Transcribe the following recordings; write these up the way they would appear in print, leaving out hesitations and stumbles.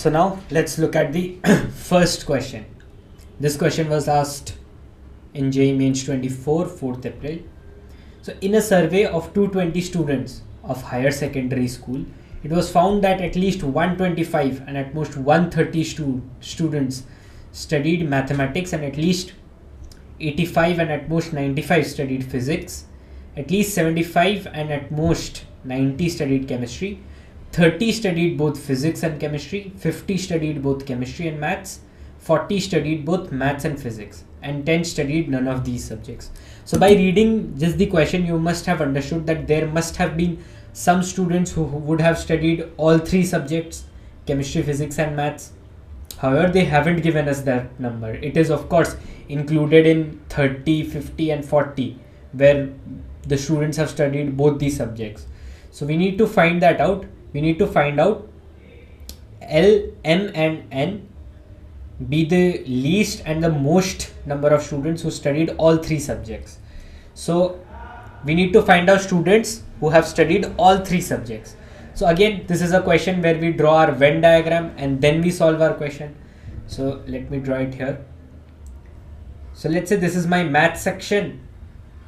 So now let's look at the first question. This question was asked in JEE Mains 24, 4th April. So in a survey of 220 students of higher secondary school, it was found that at least 125 and at most 130 students studied mathematics, and at least 85 and at most 95 studied physics, at least 75 and at most 90 studied chemistry, 30 studied both physics and chemistry, 50 studied both chemistry and maths, 40 studied both maths and physics, and 10 studied none of these subjects. So by reading just the question, you must have understood that there must have been some students who would have studied all three subjects, chemistry, physics and maths. However, they haven't given us that number. It is of course included in 30, 50 and 40, where the students have studied both these subjects. So we need to find that out. We need to find out L, M and N be the least and the most number of students who studied all three subjects. So we need to find out students who have studied all three subjects. So again, this is a question where we draw our Venn diagram and then we solve our question. So let me draw it here. So let's say this is my math section,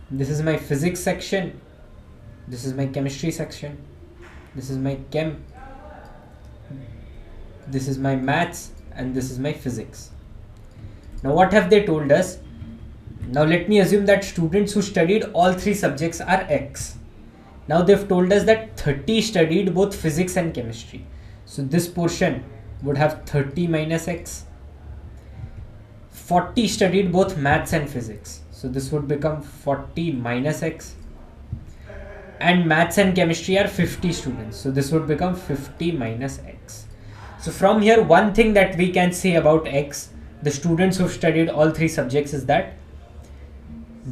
this is my physics section, this is my chemistry section, this is my chem, this is my maths, and this is my physics. Now what have they told us? Now let me assume that students who studied all three subjects are X. Now they've told us that 30 studied both physics and chemistry. So this portion would have 30 minus X. 40 studied both maths and physics. So this would become 40 minus X. And maths and chemistry are 50 students. So this would become 50 minus X. So from here, one thing that we can say about X, the students who've studied all three subjects, is that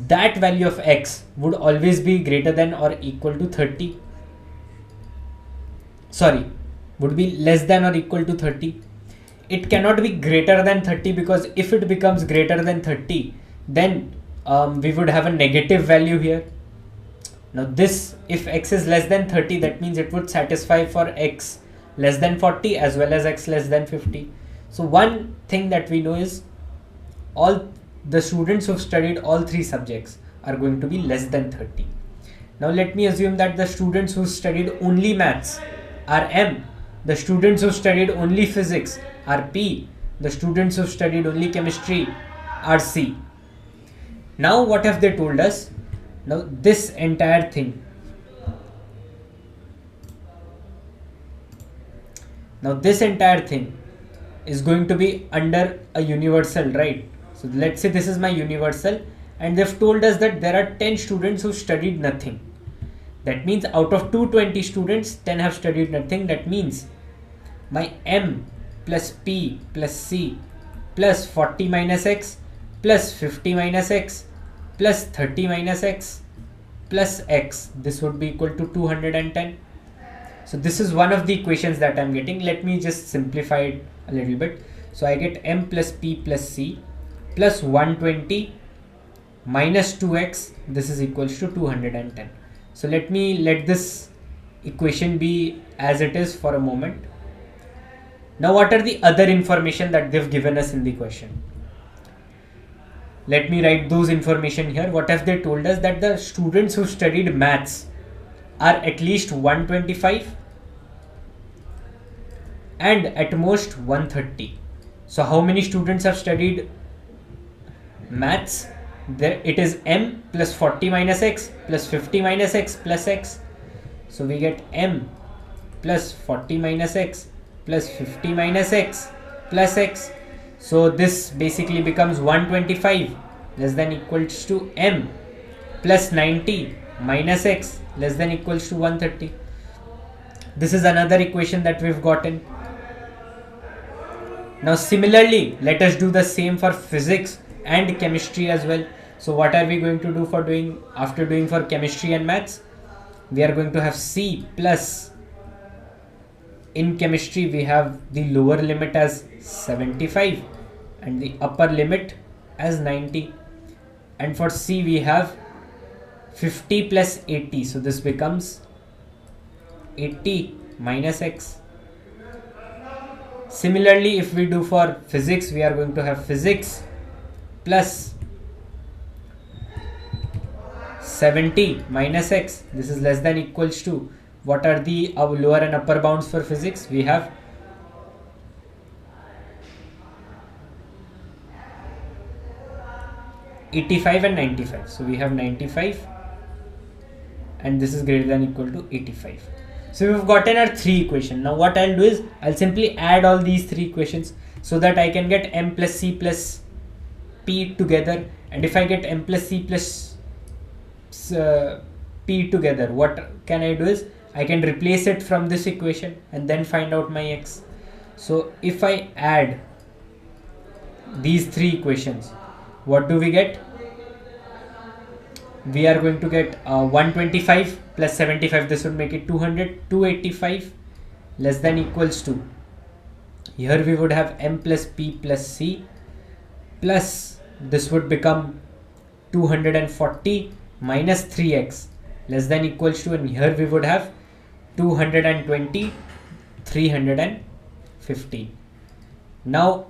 that value of X would always be greater than or equal to 30. Sorry, would be less than or equal to 30. It cannot be greater than 30, because if it becomes greater than 30, then we would have a negative value here. Now this, if X is less than 30, that means it would satisfy for X less than 40 as well as X less than 50. So one thing that we know is all the students who've studied all three subjects are going to be less than 30. Now let me assume that the students who studied only maths are M, the students who studied only physics are P, the students who studied only chemistry are C. Now what have they told us? Now this entire thing, is going to be under a universal, right? So let's say this is my universal, and they've told us that there are 10 students who studied nothing. That means out of 220 students, 10 have studied nothing. That means my M plus P plus C plus 40 minus X plus 50 minus X plus 30 minus X plus X, this would be equal to 210. So this is one of the equations that I'm getting. Let me just simplify it a little bit. So I get M plus P plus C plus 120 minus 2X, this is equals to 210. So let this equation be as it is for a moment. Now what are the other information that they've given us in the question? Let me write those information here. What have they told us? That the students who studied maths are at least 125 and at most 130. So how many students have studied maths? There it is M plus 40 minus X plus 50 minus X plus X. So we get M plus 40 minus X plus 50 minus X plus X. So this basically becomes 125 less than equals to M plus 90 minus X less than equals to 130. This is another equation that we've gotten. Now similarly, let us do the same for physics and chemistry as well. So what are we going to do after doing for chemistry and maths? We are going to have C plus, in chemistry we have the lower limit as 75 and the upper limit as 90, and for C we have 50 plus 80, so this becomes 80 minus X. Similarly, if we do for physics, we are going to have physics plus 70 minus x. This is less than equals to, what are the lower and upper bounds for physics? We have 85 and 95. So we have 95 and this is greater than equal to 85. So we've gotten our three equations. Now what I'll do is I'll simply add all these three equations so that I can get m plus c plus p together. And if I get m plus c plus p together, what can I do is I can replace it from this equation and then find out my x. So if I add these three equations, what do we get? We are going to get 125 plus 75, this would make it 200, 285 less than equals to, here we would have m plus p plus c, plus this would become 240 minus 3x less than equals to, and here we would have 220, 315. Now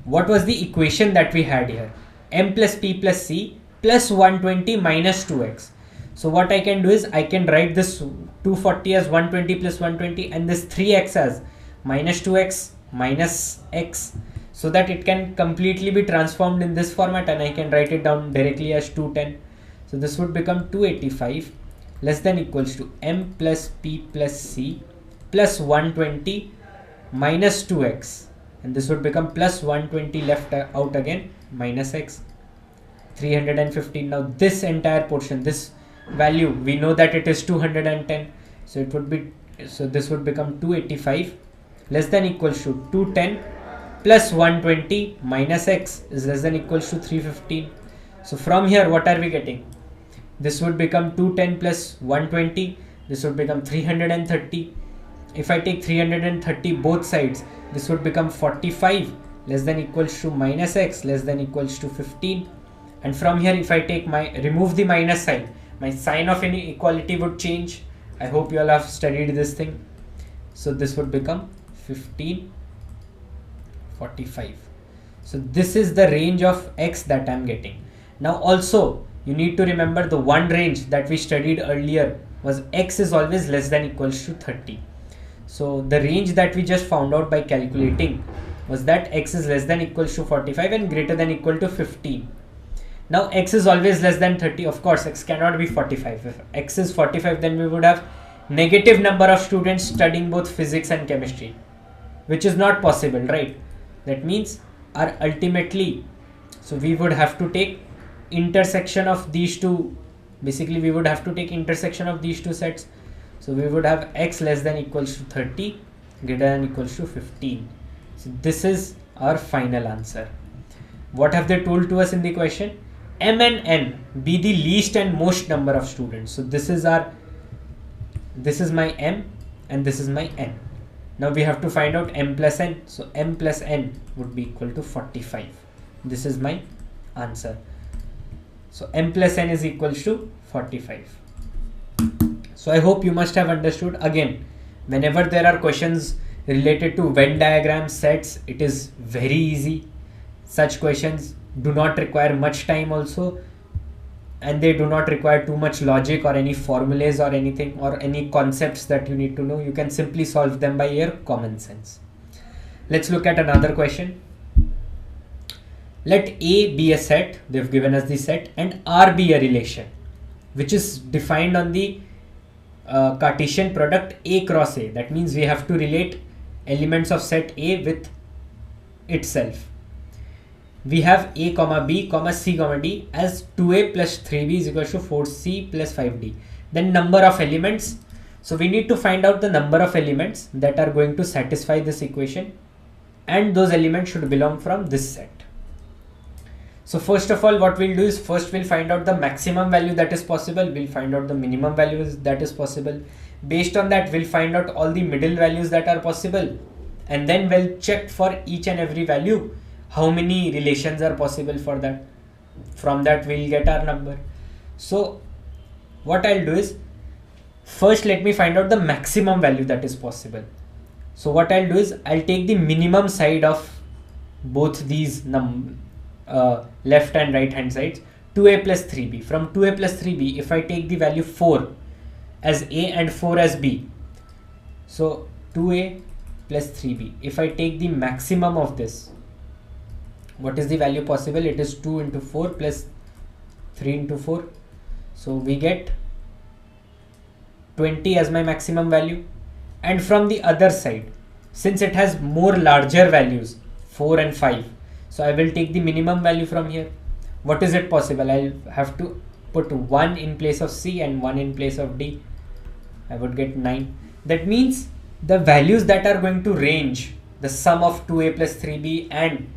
what was the equation that we had here? M plus p plus c plus 120 minus 2x. So what I can do is I can write this 240 as 120 plus 120 and this 3x as minus 2x minus x, so that it can completely be transformed in this format and I can write it down directly as 210. So this would become 285 less than equals to m plus p plus c plus 120 minus 2x, and this would become plus 120 left out again minus x, 315. Now this entire portion, this value, we know that it is 210, so it would be, so this would become 285 less than equals to 210 plus 120 minus x is less than equals to 315. So from here what are we getting? This would become 210 plus 120, this would become 330. If I take 330 both sides, this would become 45 less than equals to minus x less than equals to 15. And from here, if I take remove the minus sign, my sign of inequality would change. I hope you all have studied this thing. So this would become 15, 45. So this is the range of x that I'm getting. Now also, you need to remember the one range that we studied earlier was x is always less than equals to 30. So the range that we just found out by calculating was that x is less than equals to 45 and greater than equal to 15. Now x is always less than 30. Of course, x cannot be 45. If x is 45, then we would have negative number of students studying both physics and chemistry, which is not possible, right? That means our ultimately, so we would have to take intersection of these two. Basically, we would have to take intersection of these two sets. So we would have x less than equals to 30, greater than equals to 15. So this is our final answer. What have they told to us in the question? M and n be the least and most number of students. So this is my m and this is my n. Now we have to find out m plus n. So m plus n would be equal to 45. This is my answer. So m plus n is equals to 45. So I hope you must have understood. Again, whenever there are questions related to Venn diagram sets, it is very easy. Such questions do not require much time also, and they do not require too much logic or any formulas or anything or any concepts that you need to know. You can simply solve them by your common sense. Let's look at another question. Let A be a set, they've given us the set, and R be a relation, which is defined on the Cartesian product A cross A. That means we have to relate elements of set A with itself. We have A comma B comma C comma D as 2A plus 3B is equal to 4C plus 5D. Then number of elements. So we need to find out the number of elements that are going to satisfy this equation, and those elements should belong from this set. So first of all, what we'll do is first we'll find out the maximum value that is possible. We'll find out the minimum values that is possible. Based on that, we'll find out all the middle values that are possible. And then we'll check for each and every value how many relations are possible for that. From that, we'll get our number. So what I'll do is first let me find out the maximum value that is possible. So what I'll do is I'll take the minimum side of both these left and right hand sides, 2a plus 3b. From 2a plus 3b, if I take the value 4 as a and 4 as b, so 2a plus 3b, if I take the maximum of this, what is the value possible? It is 2 into 4 plus 3 into 4. So we get 20 as my maximum value. And from the other side, since it has more larger values, 4 and 5, so I will take the minimum value from here. What is it possible? I'll have to put 1 in place of C and 1 in place of D. I would get 9. That means the values that are going to range, the sum of 2a plus 3b and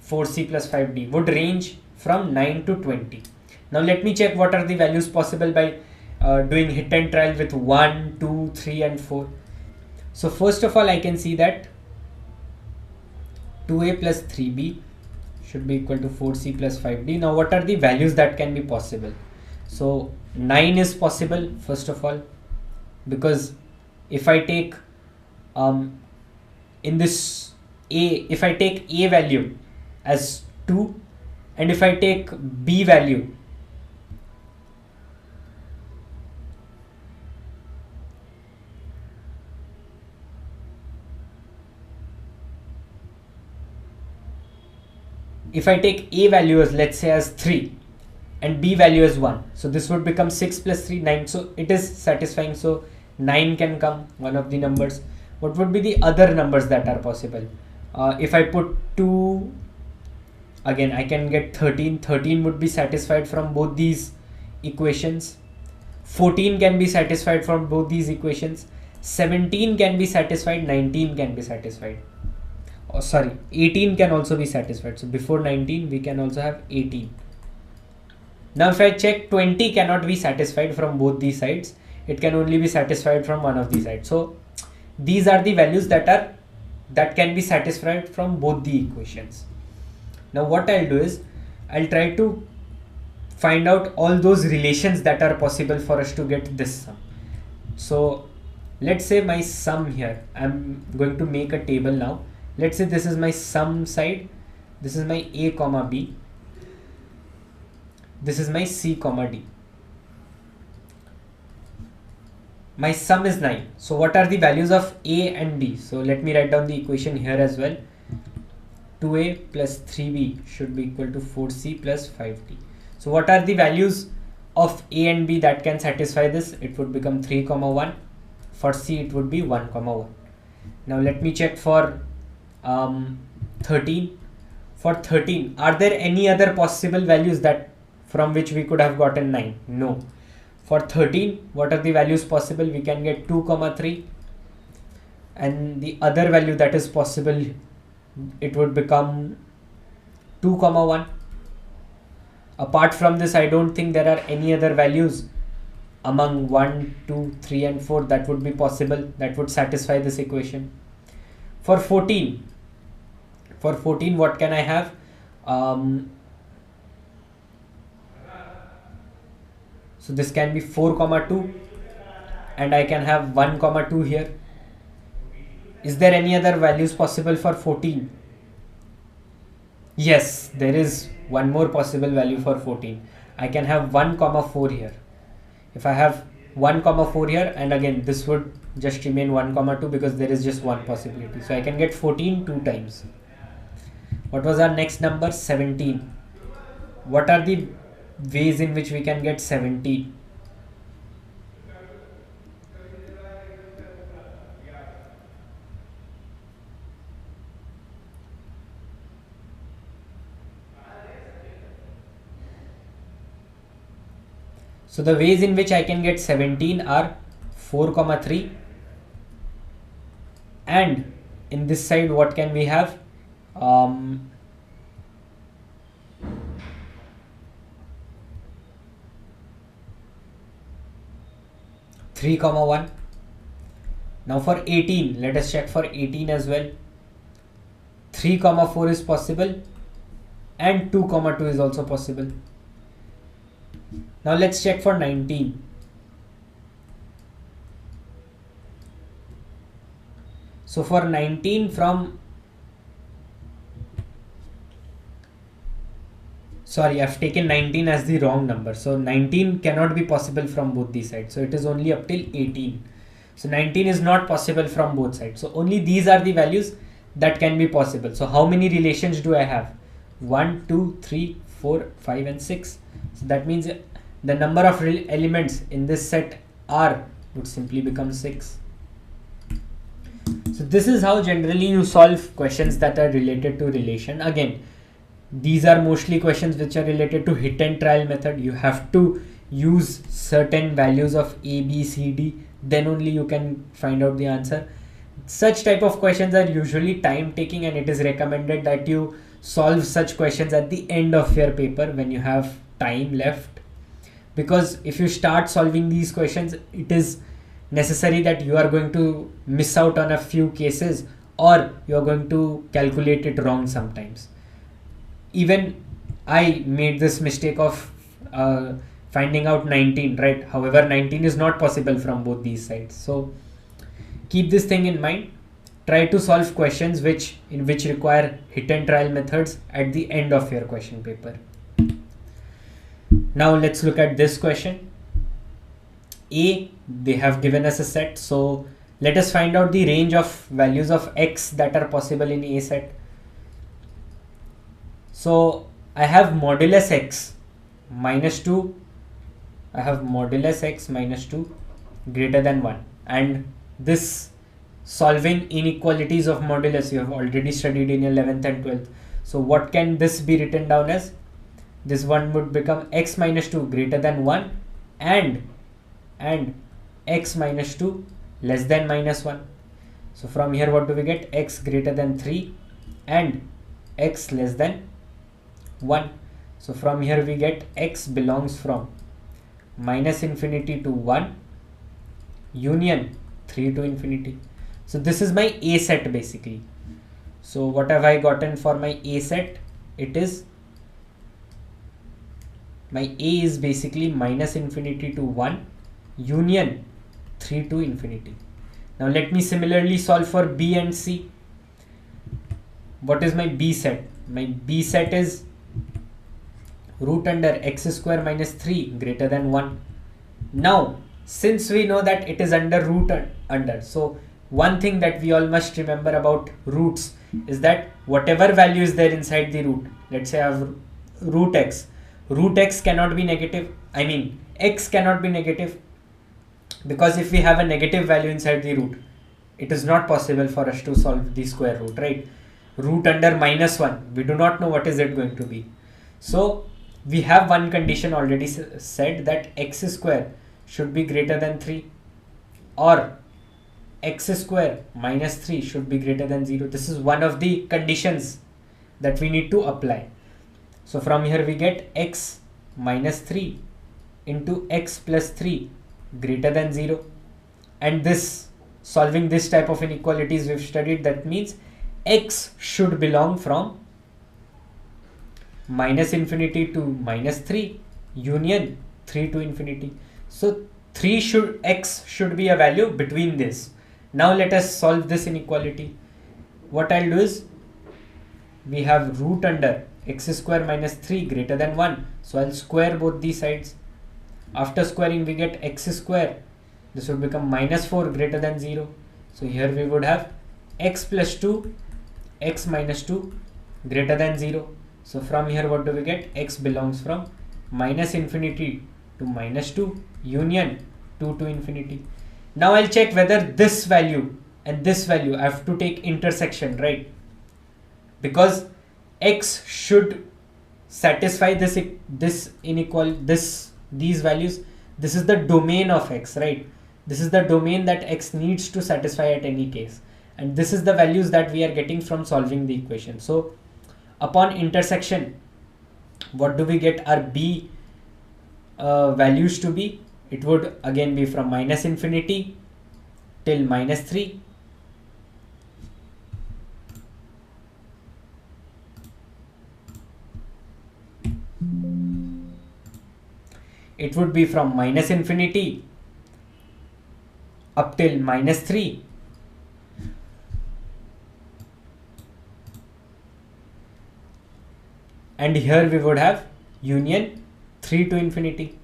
4c plus 5d would range from 9 to 20. Now let me check what are the values possible by doing hit and trial with 1, 2, 3 and 4. So first of all, I can see that 2a plus 3b should be equal to 4c plus 5d. Now what are the values that can be possible? So 9 is possible first of all, because if I take in this a, if I take a value as 2 and if I take b value if I take a value as, let's say, as 3 and b value as 1, so this would become 6 plus 3, 9. So it is satisfying. So 9 can come, one of the numbers. What would be the other numbers that are possible? If I put 2, again I can get 13. 13 would be satisfied from both these equations. 14 can be satisfied from both these equations. 17 can be satisfied. 19 can be satisfied. Oh, sorry, 18 can also be satisfied. So before 19 we can also have 18. Now if I check, 20 cannot be satisfied from both these sides. It can only be satisfied from one of these sides. So these are the values that can be satisfied from both the equations. Now what I'll do is I'll try to find out all those relations that are possible for us to get this sum. So let's say my sum here, I'm going to make a table now. Let's say this is my sum side, this is my a comma b, this is my c comma d. My sum is 9. So what are the values of a and b? So let me write down the equation here as well. 2a plus 3b should be equal to 4c plus 5d. So what are the values of a and b that can satisfy this? It would become 3 comma 1. For c it would be 1 comma 1. Now let me check for 13. For 13, are there any other possible values that from which we could have gotten 9? No. For 13, what are the values possible? We can get 2 comma 3, and the other value that is possible, it would become 2 comma 1. Apart from this, I don't think there are any other values among 1, 2, 3 and 4 that would be possible, that would satisfy this equation. For 14, what can I have? So this can be 4 comma 2 and I can have 1 comma 2 here. Is there any other values possible for 14? Yes, there is one more possible value for 14. I can have 1 comma 4 here. If I have 1 comma 4 here, and again this would just remain 1 comma 2 because there is just one possibility. So I can get 14 2 times. What was our next number? 17. What are the ways in which we can get 17? So the ways in which I can get 17 are 4 comma 3, and in this side what can we have? 3 comma 1. Now for 18, let us check for 18 as well. 3 comma 4 is possible and 2 comma 2 is also possible. Now let's check for 19. So for 19 from, sorry, I've taken 19 as the wrong number. So 19 cannot be possible from both these sides. So it is only up till 18. So 19 is not possible from both sides. So only these are the values that can be possible. So how many relations do I have? 1, 2, 3, 4, 5 and 6. So that means the number of elements in this set R would simply become 6. So this is how generally you solve questions that are related to relation. Again, these are mostly questions which are related to hit and trial method. You have to use certain values of A, B, C, D, then only you can find out the answer. Such type of questions are usually time taking, and it is recommended that you solve such questions at the end of your paper when you have time left, because if you start solving these questions, it is necessary that you are going to miss out on a few cases, or you are going to calculate it wrong sometimes. Even I made this mistake of finding out 19, right? However, 19 is not possible from both these sides. So keep this thing in mind. Try to solve questions which require hit and trial methods at the end of your question paper. Now let's look at this question. A, they have given us a set. So let us find out the range of values of x that are possible in A set. So I have modulus x minus 2. I have modulus x minus 2 greater than 1. And this solving inequalities of modulus you have already studied in 11th and 12th. So what can this be written down as? This one would become x minus 2 greater than 1 and x minus 2 less than minus 1. So from here what do we get? X greater than 3 and x less than 1. So from here we get x belongs from minus infinity to 1 union 3 to infinity. So this is my A set basically. So what have I gotten for my A set? It is, my A is basically minus infinity to 1 union 3 to infinity. Now let me similarly solve for B and C. What is my B set? My B set is root under x square minus 3 greater than 1. Now since we know that it is under root under, so one thing that we all must remember about roots is that whatever value is there inside the root, let's say I have root x cannot be negative. I mean x cannot be negative, because if we have a negative value inside the root, it is not possible for us to solve the square root, right? Root under minus 1, we do not know what is it going to be. So we have one condition already said that x square should be greater than 3 or x square minus 3 should be greater than 0. This is one of the conditions that we need to apply. So from here we get x minus 3 into x plus 3 greater than 0. And this, solving this type of inequalities we've studied, that means x should belong from minus infinity to minus 3 union 3 to infinity. So x should be a value between this. Now let us solve this inequality. What I'll do is, we have root under x square minus 3 greater than 1. So I'll square both these sides. After squaring we get x square. This would become minus 4 greater than 0. So here we would have x plus 2, x minus 2 greater than 0. So from here what do we get? X belongs from minus infinity to minus 2 union 2 to infinity. Now I'll check whether this value and this value, I have to take intersection, right? Because x should satisfy these values. This is the domain of x, right? This is the domain that x needs to satisfy at any case. And this is the values that we are getting from solving the equation. So upon intersection, what do we get our b values to be? It would again be from minus infinity till minus 3. It would be from minus infinity up till minus 3. and here we would have union 3 to infinity.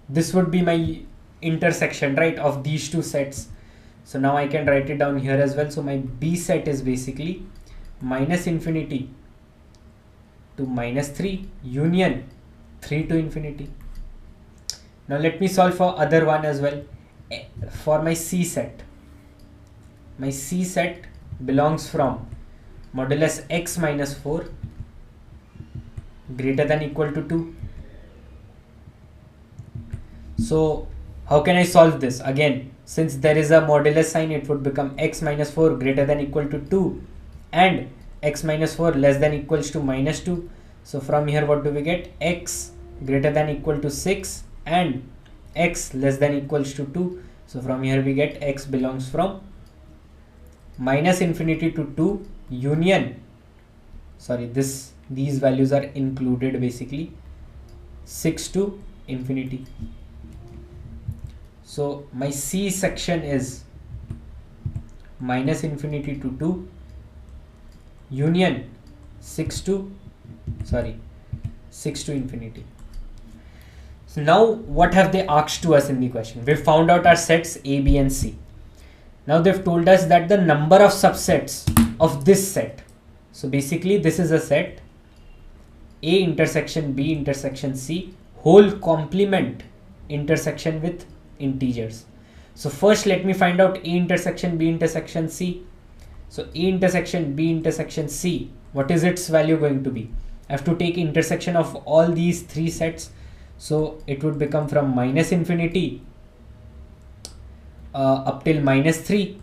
This would be my intersection, right, of these two sets. So now I can write it down here as well. So my B set is basically minus infinity to minus 3 union 3 to infinity. Now let me solve for other one as well. For my C set belongs from modulus x minus 4 greater than equal to 2. So how can I solve this? Again, since there is a modulus sign, it would become x minus 4 greater than equal to 2 and x minus 4 less than equals to minus 2. So from here what do we get? X greater than equal to 6 and x less than equals to 2. So from here we get x belongs from minus infinity to 2 union, sorry, these values are included basically, 6 to infinity. So my C section is minus infinity to 2 union 6 to infinity. So now what have they asked to us in the question? We found out our sets A, B and C. Now they've told us that the number of subsets of this set. So basically this is a set A intersection B intersection C whole complement intersection with integers. So first let me find out A intersection B intersection C. So A intersection B intersection C, what is its value going to be? I have to take intersection of all these three sets. So it would become from minus infinity up till minus 3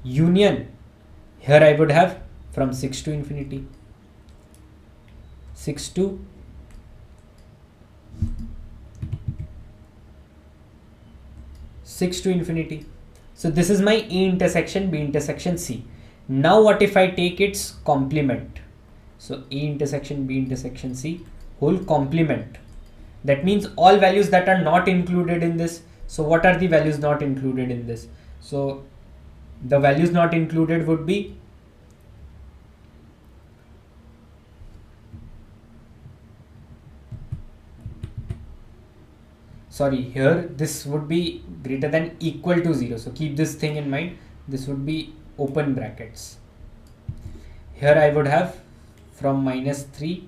union, here I would have from 6 to infinity, 6 to infinity. So this is my A intersection B intersection C. Now what if I take its complement? So A intersection B intersection C whole complement. That means all values that are not included in this. So what are the values not included in this? So the values not included would be here this would be greater than equal to 0. So keep this thing in mind. This would be open brackets. Here I would have from minus 3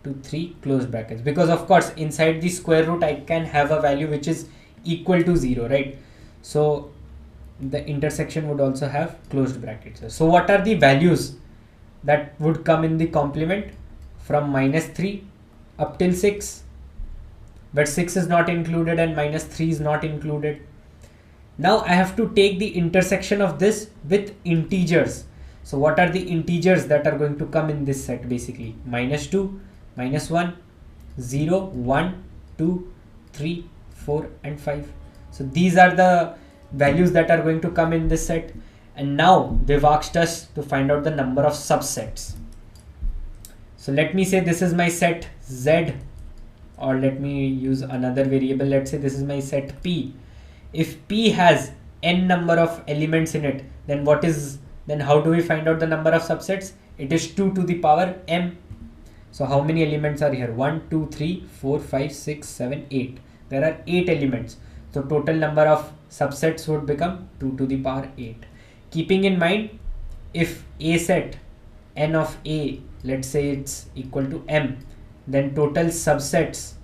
to 3 closed brackets, because of course inside the square root I can have a value which is equal to 0, right? So the intersection would also have closed brackets. So what are the values that would come in the complement? From minus 3 up till 6, but 6 is not included and minus 3 is not included. Now I have to take the intersection of this with integers. So what are the integers that are going to come in this set? Basically minus 2, minus 1, 0, 1, 2, 3, 4 and 5. So these are the values that are going to come in this set. And now they've asked us to find out the number of subsets. So let me say this is my set Z, or let me use another variable. Let's say this is my set P. If P has n number of elements in it, then how do we find out the number of subsets? It is 2 to the power m. So how many elements are here? 1, 2, 3, 4, 5, 6, 7, 8. There are 8 elements. So total number of subsets would become 2 to the power 8. Keeping in mind, if A set n of A, let's say it's equal to m, then total subsets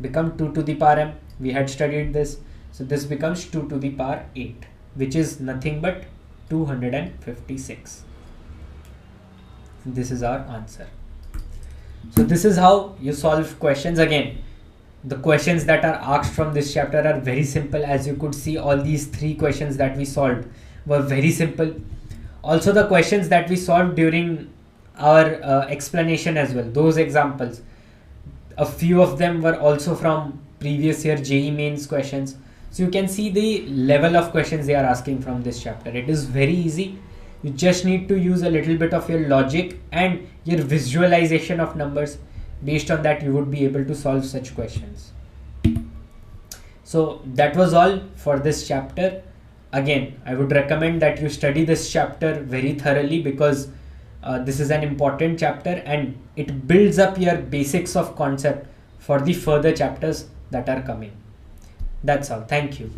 become 2 to the power m. We had studied this. So this becomes 2 to the power 8, which is nothing but 256. This is our answer. So this is how you solve questions. Again, the questions that are asked from this chapter are very simple. As you could see, all these 3 questions that we solved were very simple. Also the questions that we solved during our explanation as well, those examples, a few of them were also from previous year JEE Mains questions. So you can see the level of questions they are asking from this chapter. It is very easy. You just need to use a little bit of your logic and your visualization of numbers. Based on that, you would be able to solve such questions. So that was all for this chapter. Again, I would recommend that you study this chapter very thoroughly, because This is an important chapter and it builds up your basics of concept for the further chapters that are coming. That's all. Thank you.